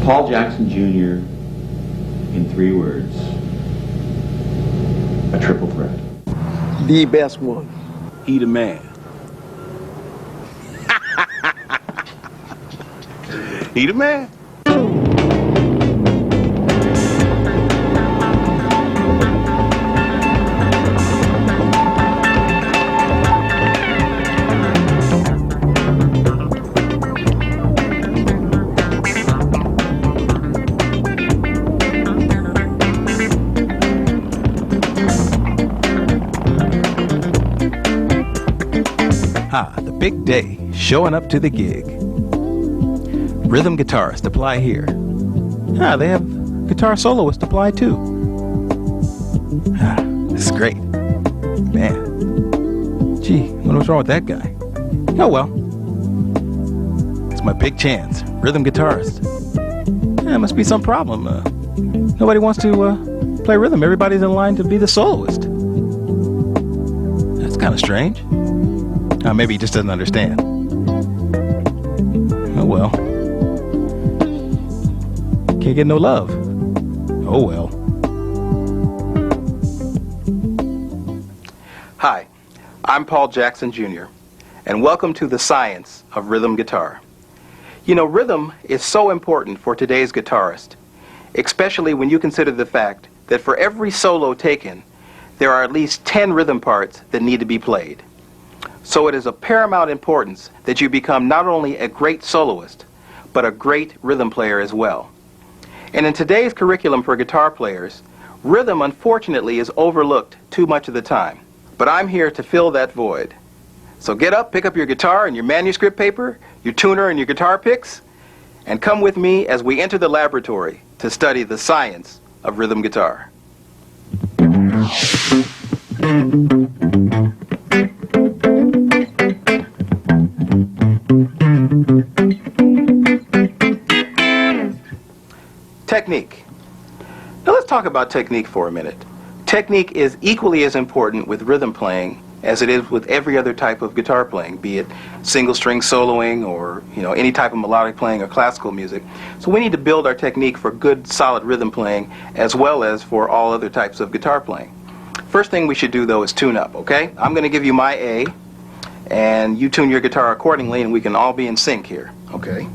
Paul Jackson Jr. in 3 words. A triple threat. The best one. He the man. He the man. The big day, showing up to the gig. Rhythm guitarist apply here. They have guitar soloists apply too. This is great. Man. Gee, wonder what's wrong with that guy. Oh well. It's my big chance. Rhythm guitarist. Must be some problem. Nobody wants to play rhythm. Everybody's in line to be the soloist. That's kind of strange. Maybe he just doesn't understand. Oh well. Can't get no love. Oh well. Hi, I'm Paul Jackson Jr., and welcome to the science of rhythm guitar. You know, rhythm is so important for today's guitarist, especially when you consider the fact that for every solo taken, there are at least 10 rhythm parts that need to be played. So it is of paramount importance that you become not only a great soloist, but a great rhythm player as well. And in today's curriculum for guitar players, rhythm unfortunately is overlooked too much of the time. But I'm here to fill that void. So get up, pick up your guitar and your manuscript paper, your tuner and your guitar picks, and come with me as we enter the laboratory to study the science of rhythm guitar. Technique. Now let's talk about technique for a minute. Technique is equally as important with rhythm playing as it is with every other type of guitar playing, be it single string soloing or any type of melodic playing or classical music. So we need to build our technique for good solid rhythm playing as well as for all other types of guitar playing. First thing we should do though is tune up, okay? I'm going to give you my A and you tune your guitar accordingly and we can all be in sync here, okay?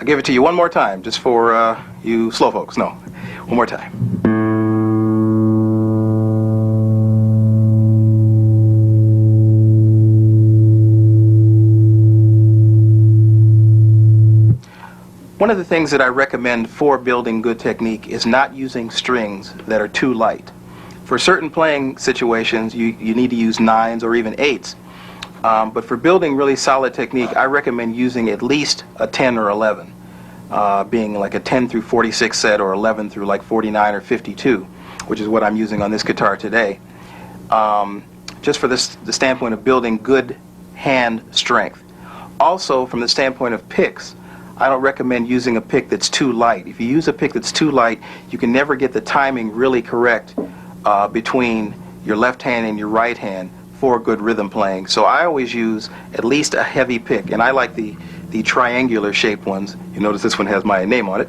Give it to you one more time, just for you slow folks. No, one more time. One of the things that I recommend for building good technique is not using strings that are too light. For certain playing situations, you need to use 9s or even 8s. But for building really solid technique, I recommend using at least a 10 or 11. Being like a 10 through 46 set or 11 through like 49 or 52, which is what I'm using on this guitar today. Just for the standpoint of building good hand strength. Also, from the standpoint of picks, I don't recommend using a pick that's too light. If you use a pick that's too light, you can never get the timing really correct between your left hand and your right hand for good rhythm playing. So I always use at least a heavy pick, and I like the triangular shaped ones. You notice this one has my name on it.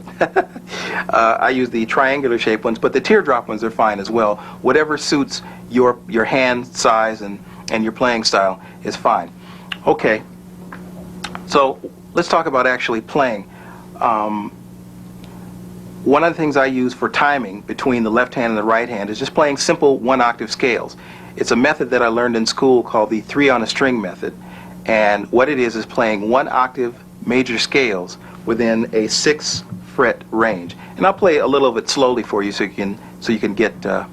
I use the triangular shaped ones, but the teardrop ones are fine as well. Whatever suits your hand size and your playing style is fine. Okay, so let's talk about actually playing. One of the things I use for timing between the left hand and the right hand is just playing simple 1-octave scales. It's a method that I learned in school called the 3-on-a-string method. And what it is playing 1-octave major scales within a 6-fret range. And I'll play a little of it slowly for you so you can get a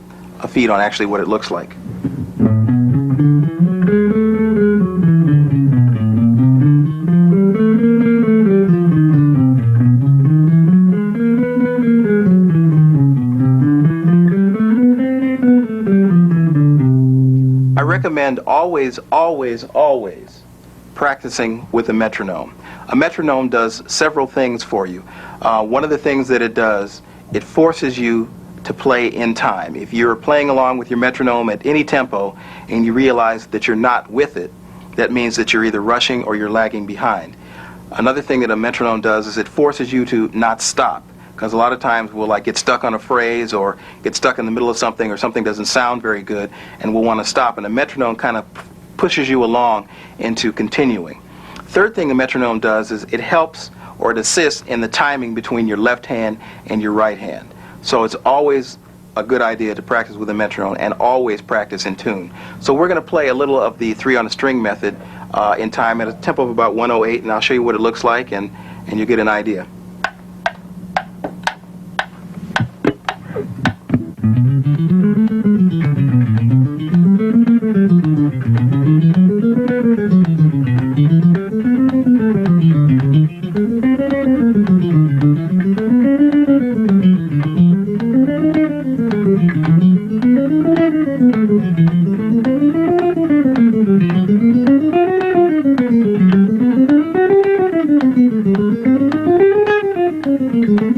feed on actually what it looks like. I recommend always practicing with a metronome. A metronome does several things for you. One of the things that it does, it forces you to play in time. If you're playing along with your metronome at any tempo and you realize that you're not with it, that means that you're either rushing or you're lagging behind. Another thing that a metronome does is it forces you to not stop, because a lot of times we'll like get stuck on a phrase or get stuck in the middle of something, or something doesn't sound very good and we'll want to stop, and a metronome kind of pushes you along into continuing. Third thing a metronome does is it helps or it assists in the timing between your left hand and your right hand. So it's always a good idea to practice with a metronome and always practice in tune. So we're going to play a little of the 3 on a string method in time at a tempo of about 108, and I'll show you what it looks like, and you'll get an idea.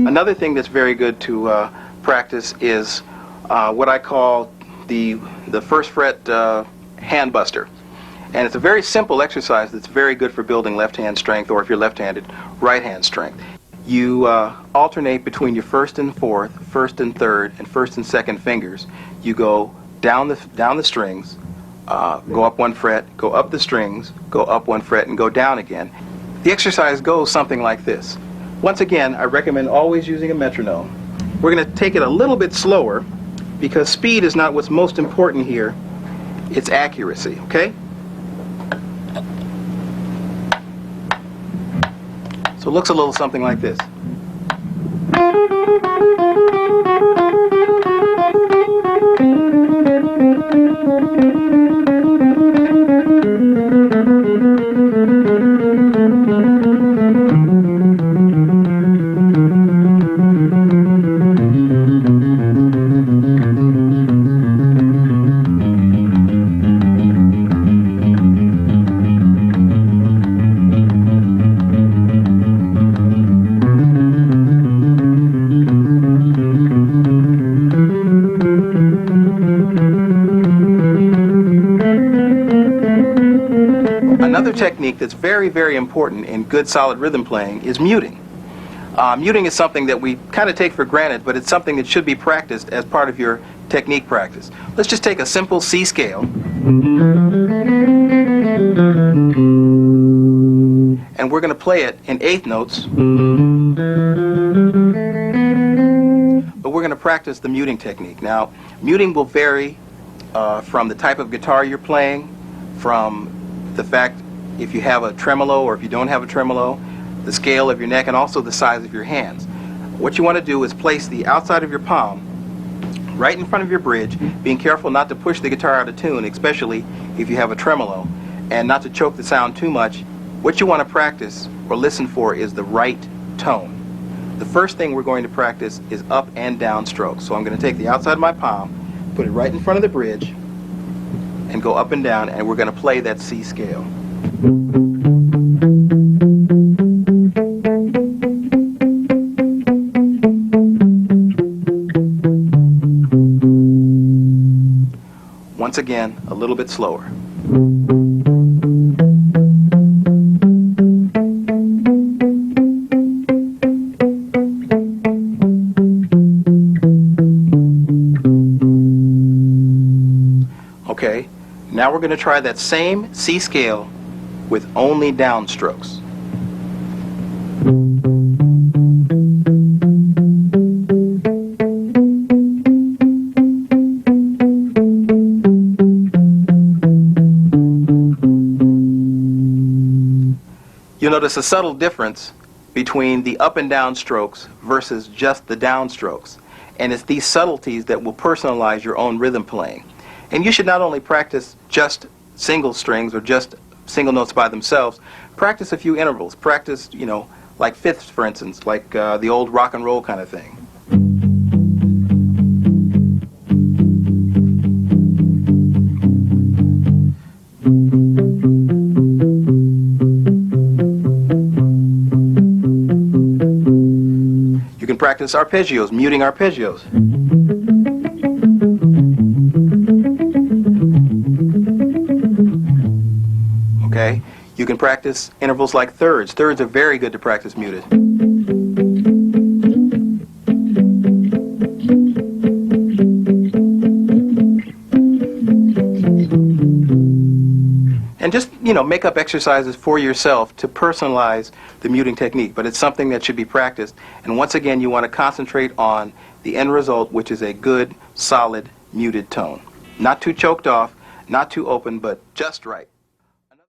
Another thing that's very good to practice is what I call the first fret hand buster. And it's a very simple exercise that's very good for building left hand strength, or if you're left-handed, right hand strength. You alternate between your first and fourth, first and third, and first and second fingers. You go down the strings, go up 1 fret, go up the strings, go up 1 fret, and go down again. The exercise goes something like this. Once again, I recommend always using a metronome. We're going to take it a little bit slower because speed is not what's most important here. It's accuracy, okay? So it looks a little something like this. Another technique that's very, very important in good solid rhythm playing is muting. Muting is something that we kind of take for granted, but it's something that should be practiced as part of your technique practice. Let's just take a simple C scale and we're going to play it in 8th notes, but we're going to practice the muting technique. Now, muting will vary from the type of guitar you're playing, from the fact if you have a tremolo or if you don't have a tremolo, the scale of your neck, and also the size of your hands. What you want to do is place the outside of your palm right in front of your bridge, being careful not to push the guitar out of tune, especially if you have a tremolo, and not to choke the sound too much. What you want to practice or listen for is the right tone. The first thing we're going to practice is up and down strokes. So I'm going to take the outside of my palm, put it right in front of the bridge, and go up and down, and we're going to play that C scale. Once again, a little bit slower. Okay, now we're going to try that same C scale with only downstrokes. You'll notice a subtle difference between the up and down strokes versus just the downstrokes. And it's these subtleties that will personalize your own rhythm playing. And you should not only practice just single strings or just single notes by themselves, practice a few intervals. Practice, you know, like fifths, for instance, like the old rock and roll kind of thing. You can practice arpeggios, muting arpeggios. Okay? You can practice intervals like thirds. Thirds are very good to practice muted. And just, make up exercises for yourself to personalize the muting technique. But it's something that should be practiced. And once again, you want to concentrate on the end result, which is a good, solid, muted tone. Not too choked off, not too open, but just right.